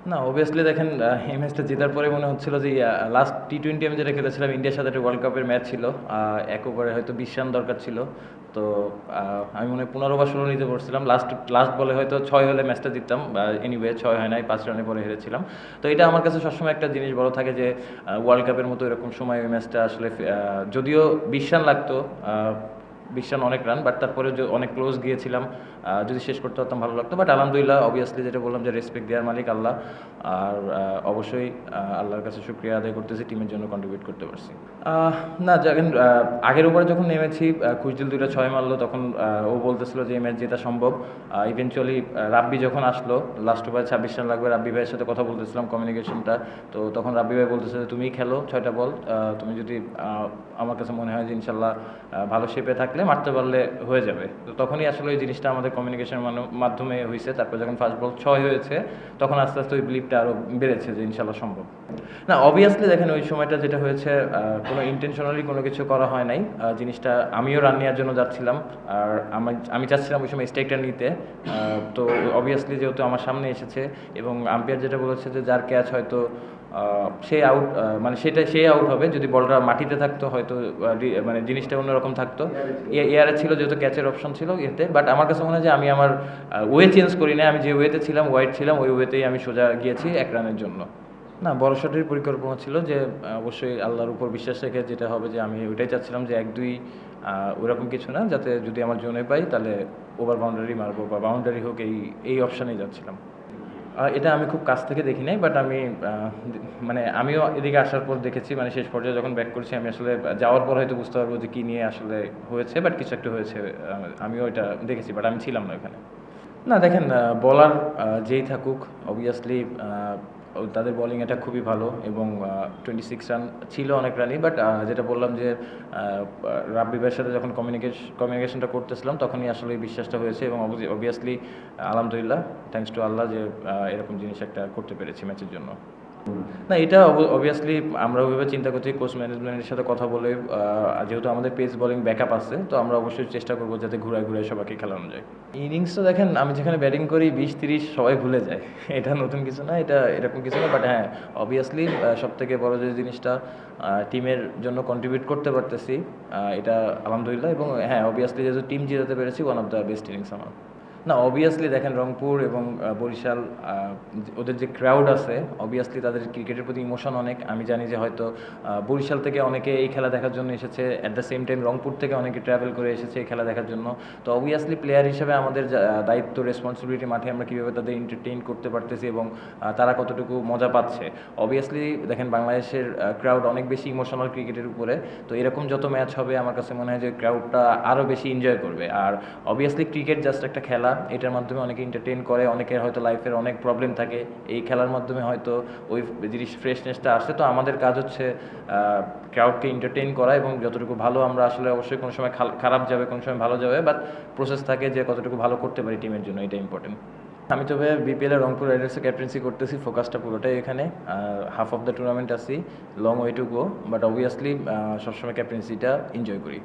না, অবভিয়াসলি দেখেন এই ম্যাচটা জেতার পরে মনে হচ্ছিল যে লাস্ট টি-20 আমি যেটা খেলেছিলাম ইন্ডিয়ার সাথে একটা ওয়ার্ল্ড কাপের ম্যাচ ছিল। এক ওভারে হয়তো 20 রান দরকার ছিল। তো আমি মনে হয় 15 বা 16 নিতে পড়ছিলাম। লাস্ট লাস্ট বলে হয়তো 6 হলে ম্যাচটা জিততাম। এনিওয়ে 6 হয় নাই, 5 রানে পরে হেরেছিলাম। তো এটা আমার কাছে সবসময় একটা জিনিস বড় থাকে যে ওয়ার্ল্ড কাপের মতো এরকম সময় ওই ম্যাচটা আসলে যদিও 20 রান লাগতো, 20 রান অনেক রান, বাট তারপরে অনেক ক্লোজ গিয়েছিলাম। যদি শেষ করতে পারতাম ভালো লাগতো, বাট আলহামদুলিল্লাহ অবভিয়াসলি যেটা বললাম যে রেসপেক্ট দেওয়ার মালিক আল্লাহ। আর অবশ্যই আল্লাহর কাছে শুক্রিয়া আদায় করতেছি টিমের জন্য কন্ট্রিবিউট করতে পারছি। না, যখন আগের ওভারে যখন নেমেছি, খুশদিল 2টা 6 মারলো, তখন ও বলতেছিল যে এই ম্যাচ জেতা সম্ভব। ইভেনচুয়ালি রাব্বি যখন আসলো, লাস্ট ওভারে 26 রান লাগবে, রাব্বি ভাইয়ের সাথে কথা বলতেছিলাম কমিউনিকেশনটা। তো তখন রাব্বি ভাই বলতেছে যে তুমিই খেলো 6টা বল, তুমি যদি আমার কাছে মনে হয় যে ইনশাল্লাহ ভালো শেপে থাকলে মারতে পারলে হয়ে যাবে। তো তখনই আসলে ওই জিনিসটা আমাদের কমিউনিকেশনের মাধ্যমে হয়েছে। তারপর যখন ফার্স্ট বল 6 হয়েছে, তখন আস্তে আস্তে ওই বিলিভটা আরও বেড়েছে যে ইনশাল্লাহ সম্ভব। না, অবভিয়াসলি দেখেন ওই সময়টা যেটা হয়েছে, কোনো ইন্টেনশনালি কোনো কিছু করা হয় নাই। জিনিসটা আমিও রান নেওয়ার জন্য যাচ্ছিলাম। আর আমি চাচ্ছিলাম ওই সময় স্ট্রাইকটা নিতে। তো অবভিয়াসলি যেহেতু আমার সামনে এসেছে এবং আম্পায়ার যেটা বলেছে যে যার ক্যাচ হয়তো সে আউট, মানে সে আউট হবে। যদি বলটা মাটিতে থাকতো হয়তো মানে জিনিসটা অন্যরকম থাকতো। এয়ারে ছিল যেহেতু ক্যাচের অপশন ছিল এতে, বাট আমার কাছে মনে হয় যে আমি আমার ওয়ে চেঞ্জ করি না। আমি যে ওয়েতে ছিলাম, ওয়াইড ছিলাম, ওই ওয়েতেই আমি সোজা গিয়েছি 1 রানের জন্য। না, বড় শটের পরিকল্পনা ছিল যে অবশ্যই আল্লাহর উপর বিশ্বাস রেখে যেটা হবে যে আমি ওইটাই চাচ্ছিলাম যে 1-2 ওরকম কিছু না, যাতে যদি আমার জোনে পাই তাহলে ওভার বাউন্ডারি মারবো বা বাউন্ডারি হোক, এই অপশানেই যাচ্ছিলাম। এটা আমি খুব কাছ থেকে দেখি নাই, বাট আমি মানে আমিও এদিকে আসার পর দেখেছি, মানে শেষ পর্যায়ে যখন ব্যাক করছি আমি আসলে যাওয়ার পর হয়তো বুঝতে পারবো যে কী নিয়ে আসলে হয়েছে, বাট কিছু একটা হয়েছে। আমিও এটা দেখেছি, বাট আমি ছিলাম না ওখানে। না, দেখেন বলার যেই থাকুক অবভিয়াসলি তাদের বোলিং এটা খুবই ভালো এবং 26 রান ছিল অনেক রানই, বাট যেটা বললাম যে রাব্বি ভাইয়ের সাথে যখন কমিউনিকেশনটা করতেছিলাম তখনই আসলে এই বিশ্বাসটা হয়েছে এবং অবভিয়াসলি আলহামদুলিল্লাহ, থ্যাঙ্কস টু আল্লাহ যে এরকম জিনিস একটা করতে পেরেছি ম্যাচের জন্য। না, এটা অবভিয়াসলি আমরা ওইভাবে চিন্তা করছি কোচ ম্যানেজমেন্টের সাথে কথা বলে। যেহেতু আমাদের পেস বোলিং ব্যাকআপ আছে, তো আমরা অবশ্যই চেষ্টা করবো যাতে ঘুরায় ঘুরায় সবাইকে খেলানো যায়। ইনিংসটা দেখেন আমি যেখানে ব্যাটিং করি 20-30 সবাই ভুলে যায়। এটা নতুন কিছু না, এটা এরকম কিছু না, বাট হ্যাঁ অবভিয়াসলি সব থেকে বড় যে জিনিসটা টিমের জন্য কন্ট্রিবিউট করতে পারতেছি, এটা আলহামদুলিল্লাহ। এবং হ্যাঁ অবভিয়াসলি যেহেতু টিম জিতাতে পেরেছি, one of the best innings আমার। না, অবভিয়াসলি দেখেন রংপুর এবং বরিশাল, ওদের যে ক্রাউড আছে অবভিয়াসলি তাদের ক্রিকেটের প্রতি ইমোশন অনেক। আমি জানি যে হয়তো বরিশাল থেকে অনেকে এই খেলা দেখার জন্য এসেছে, at the same time Rangpur থেকে অনেকে ট্রাভেল করে এসেছে এই খেলা দেখার জন্য। তো অবভিয়াসলি প্লেয়ার হিসেবে আমাদের দায়িত্ব, রেসপন্সিবিলিটি মাঠে আমরা কীভাবে তাদের এন্টারটেইন করতে পারতেছি এবং তারা কতটুকু মজা পাচ্ছে। অবভিয়াসলি দেখেন বাংলাদেশের ক্রাউড অনেক বেশি ইমোশনাল ক্রিকেটের উপরে। তো এরকম যত ম্যাচ হবে আমার কাছে মনে হয় যে ক্রাউডটা আরও বেশি এনজয় করবে। আর অবভিয়াসলি ক্রিকেট জাস্ট একটা খেলা, এটার মাধ্যমে অনেকে এন্টারটেইন করে, অনেকের হয়তো লাইফের অনেক প্রবলেম থাকে, এই খেলার মাধ্যমে হয়তো ওই জিনিস ফ্রেশনেসটা আসে। তো আমাদের কাজ হচ্ছে ক্রাউডকে এন্টারটেইন করা এবং যতটুকু ভালো আমরা আসলে, অবশ্যই কোনো সময় খারাপ যাবে, কোনো সময় ভালো যাবে, বাট প্রসেস থাকে যে কতটুকু ভালো করতে পারি টিমের জন্য, এটা ইম্পর্টেন্ট। আমি তবে বিপিএলের রংপুর রাইডার্সে ক্যাপ্টেন্সি করতেছি, ফোকাসটা পুরোটাই এখানে। হাফ অফ দ্য টুর্নামেন্ট আছি, long way to go, but obviously সবসময় ক্যাপ্টেন্সিটা এনজয় করি।